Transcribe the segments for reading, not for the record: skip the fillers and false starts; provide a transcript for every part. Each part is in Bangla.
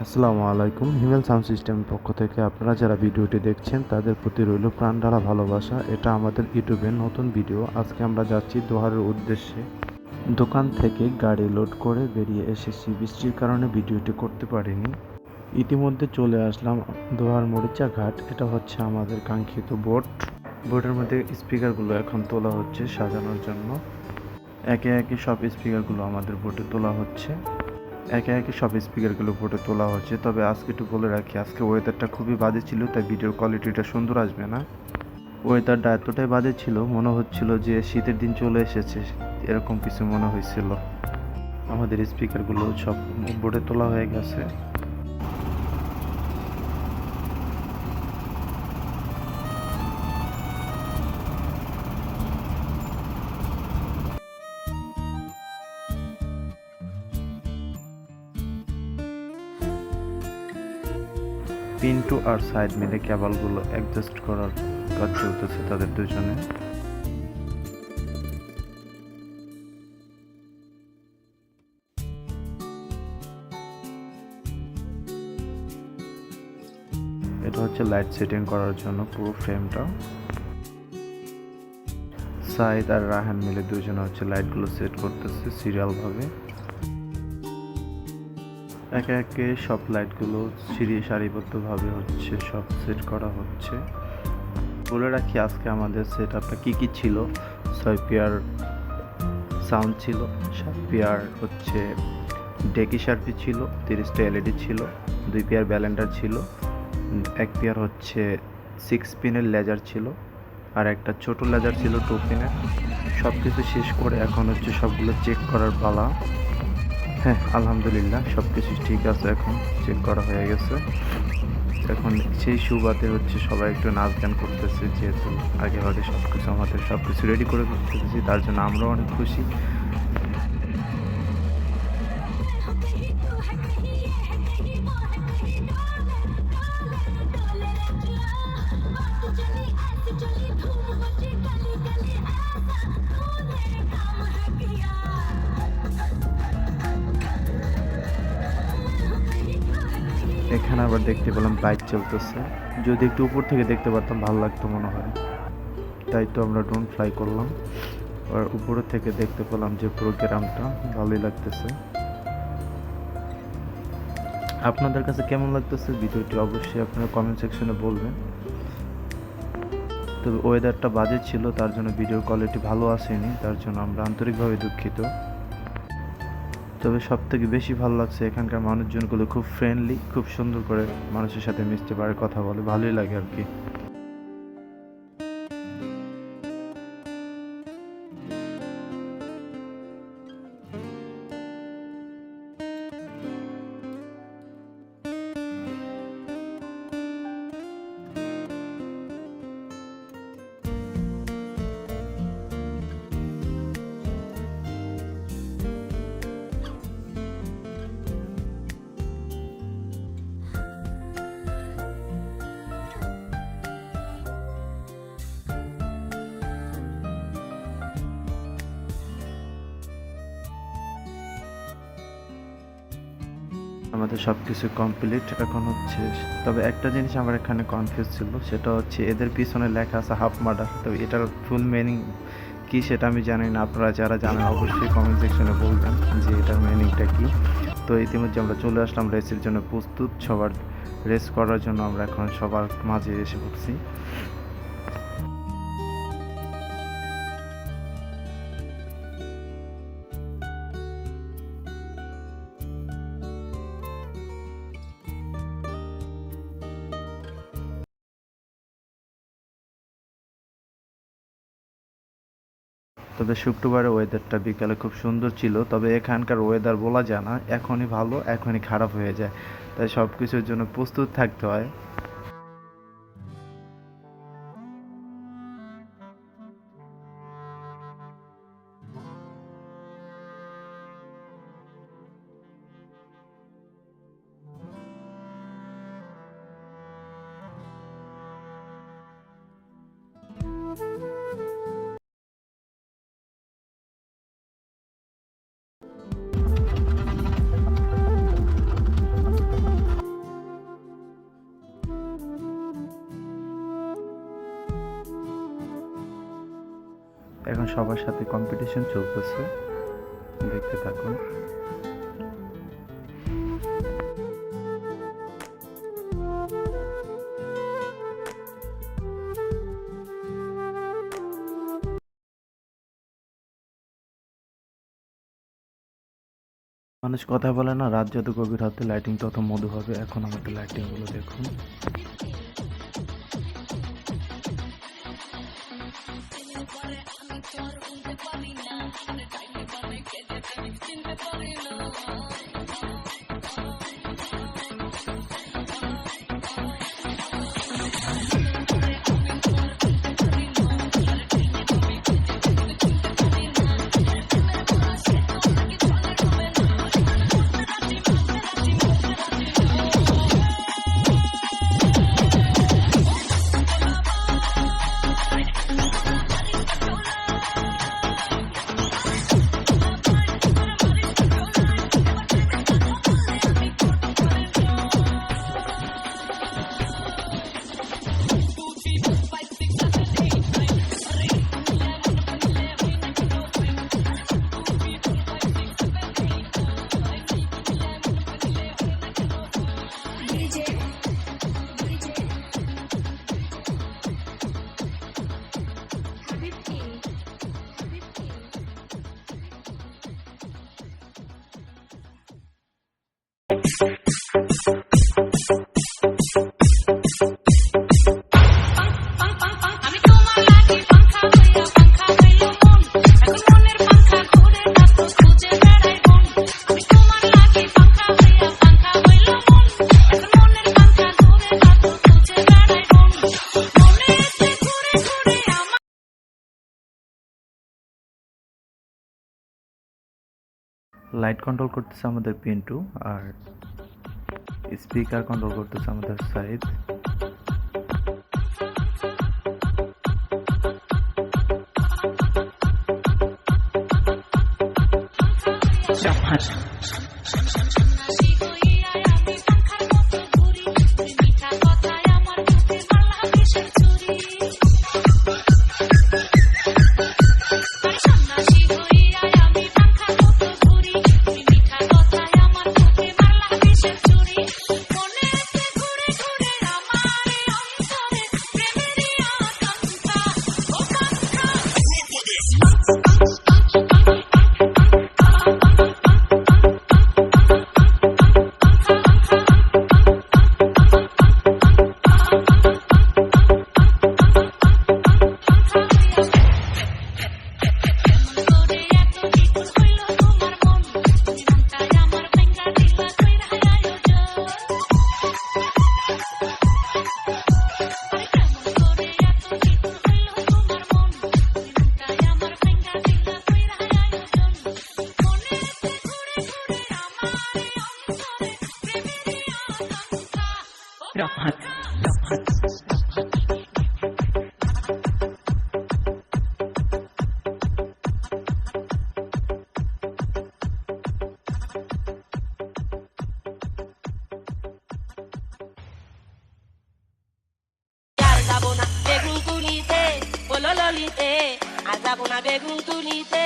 আসসালামু আলাইকুম। হিমেল সাউন্ড সিস্টেমের পক্ষ থেকে আপনারা যারা ভিডিওটি দেখছেন তাদের প্রতি রইল প্রাণঢালা ভালোবাসা। এটা আমাদের ইউটিউবের নতুন ভিডিও। আজকে আমরা যাচ্ছি দোহারের উদ্দেশ্যে। দোকান থেকে গাড়ি লোড করে বেরিয়ে এসেছি, বৃষ্টির কারণে ভিডিওটি করতে পারিনি। ইতিমধ্যে চলে আসলাম দোহার মরিচা ঘাট। এটা হচ্ছে আমাদের কাঙ্ক্ষিত বোট। বোটের মধ্যে স্পিকারগুলো এখন তোলা হচ্ছে সাজানোর জন্য। একে একে সব স্পিকারগুলো আমাদের বোটে তোলা হচ্ছে। তবে আজকে একটু বলে রাখি, আজকে ওয়েদারটা খুবই বাজে ছিল, তাই ভিডিওর কোয়ালিটিটা সুন্দর আসবে না। ওয়েদারটা এতটাই বাজে ছিল, মনে হচ্ছিল যে শীতের দিন চলে এসেছে, এরকম কিছু মনে হয়েছিল। আমাদের স্পিকারগুলো সব বোর্ডে তোলা হয়ে গেছে। পিন্টু আর সাইড মিলে কেবলগুলো অ্যাডজাস্ট করার কাজ চলতেছে তাদের দুজনে। এটা হচ্ছে লাইট সেটিং করার জন্য পুরো ফ্রেমটা। সাইদ আর রাহান মিলে দুজনে হচ্ছে লাইটগুলো সেট করতেছে সিরিয়ালভাবে। একে একে সব লাইটগুলো সারিবদ্ধভাবে হচ্ছে সব সেট করা হচ্ছে। বলে রাখি আজকে আমাদের সেট আপটা কী ছিল। 6 পেয়ার সাউন্ড ছিল, 7 পেয়ার হচ্ছে ডেকি শার্পি ছিল, 30টা এলইডি ছিল, 2 পেয়ার ব্যালেন্ডার ছিল, 1 পেয়ার হচ্ছে 6 পিনের লেজার ছিল, আর একটা ছোট লেজার ছিল 2 পিনের। সব কিছু শেষ করে এখন হচ্ছে সবগুলো চেক করার পালা। হ্যাঁ, আলহামদুলিল্লাহ সব কিছু ঠিক আছে, এখন চেক করা হয়ে গেছে। এখন সেই সুবাদে হচ্ছে সবাই একটু নাচ গান করতেছে, যেহেতু আগে ভাগে আমাদের সব কিছু রেডি করে করতেছি, তার জন্য আমরাও অনেক খুশি। এখানে আবার দেখতে পেলাম লাইট চলতেছে। যদি একটু উপর থেকে দেখতে পারতাম ভালো লাগতো মনে হয়, তাই তো আমরা ড্রোন ফ্লাই করলাম। আর উপরে থেকে দেখতে পেলাম যে পুরো গ্রামটা ভালোই লাগতেছে। আপনাদের কাছে কেমন লাগতেছে ভিডিওটি অবশ্যই আপনারা কমেন্ট সেকশনে বলবেন। তবে ওয়েদারটা বাজে ছিল, তার জন্য ভিডিওর কোয়ালিটি ভালো আসেনি, তার জন্য আমরা আন্তরিকভাবে দুঃখিত। তবে সব থেকে বেশি ভালো লাগছে এখানকার মানুষজনগুলো খুব ফ্রেন্ডলি, খুব সুন্দর করে মানুষের সাথে মিশতে পারে, কথা বলে, ভালোই লাগে আর কি। আমাদের সব কিছু কমপ্লিট এখন হচ্ছে। তবে একটা জিনিস আমার এখানে কনফিউজ ছিল, সেটা হচ্ছে এদের পিছনে লেখা আছে হাফ মার্ডার। তো এটার ফুল মিনিং কি সেটা আমি জানি না, আপনারা যারা জানেন অবশ্যই কমেন্ট সেকশনে বলবেন যে এটার মিনিংটা কি। তো ইতিমধ্যে আমরা চলে আসলাম রেসের জন্য প্রস্তুত, সবার রেস করার জন্য আমরা এখন সবার মাঝে এসে পড়ছি। তবে শুক্রবারে ওয়েদারটা বিকালে খুব সুন্দর ছিল। তবে এখানকার ওয়েদার বলা যায় না, এখনই ভালো এখনই খারাপ হয়ে যায়, তাই সব কিছুর জন্য প্রস্তুত থাকতে হয়। সবার সাথে কম্পিটিশন চলতেছে, দেখতে থাকুন। মানুষ কথা বলে না, রাত যত গভীর হবে লাইটিং তত মধু হবে। এখন আমাদের লাইটিং গুলো দেখুন। লাইট কন্ট্রোল করতেছে আমাদের পিন্টু, আর স্পিকার কন্ট্রোল করতেছে আমাদের সাইদ। বেগুন তুলিতে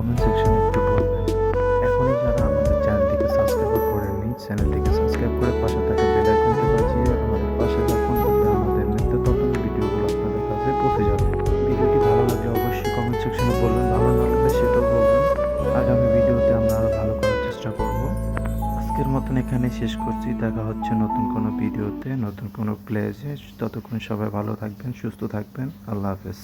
কমেন্ট সেকশনে একটু বলবেন। এখনই যারা আমাদের চ্যানেলটিকে সাবস্ক্রাইব করেননি, চ্যানেলটিকে সাবস্ক্রাইব করে পাশে থাকা বেল আইকনটি বাজিয়ে আমাদের পাশে থাকুন, তাহলে আমাদের নিত্য নতুন ভিডিওগুলো আপনাদের কাছে পৌঁছে যাবে। ভিডিওটি ভালো লাগলে অবশ্যই কমেন্ট সেকশনে বলবেন, ভালো না লাগলে সেটাও বলবেন। আগামী ভিডিওতে আমরা আরও ভালো করার চেষ্টা করব। আজকের মতন এখানে শেষ করছি। দেখা হচ্ছে নতুন কোনো ভিডিওতে, নতুন কোনো প্লেজে। ততক্ষণ সবাই ভালো থাকবেন, সুস্থ থাকবেন। আল্লাহ হাফেজ।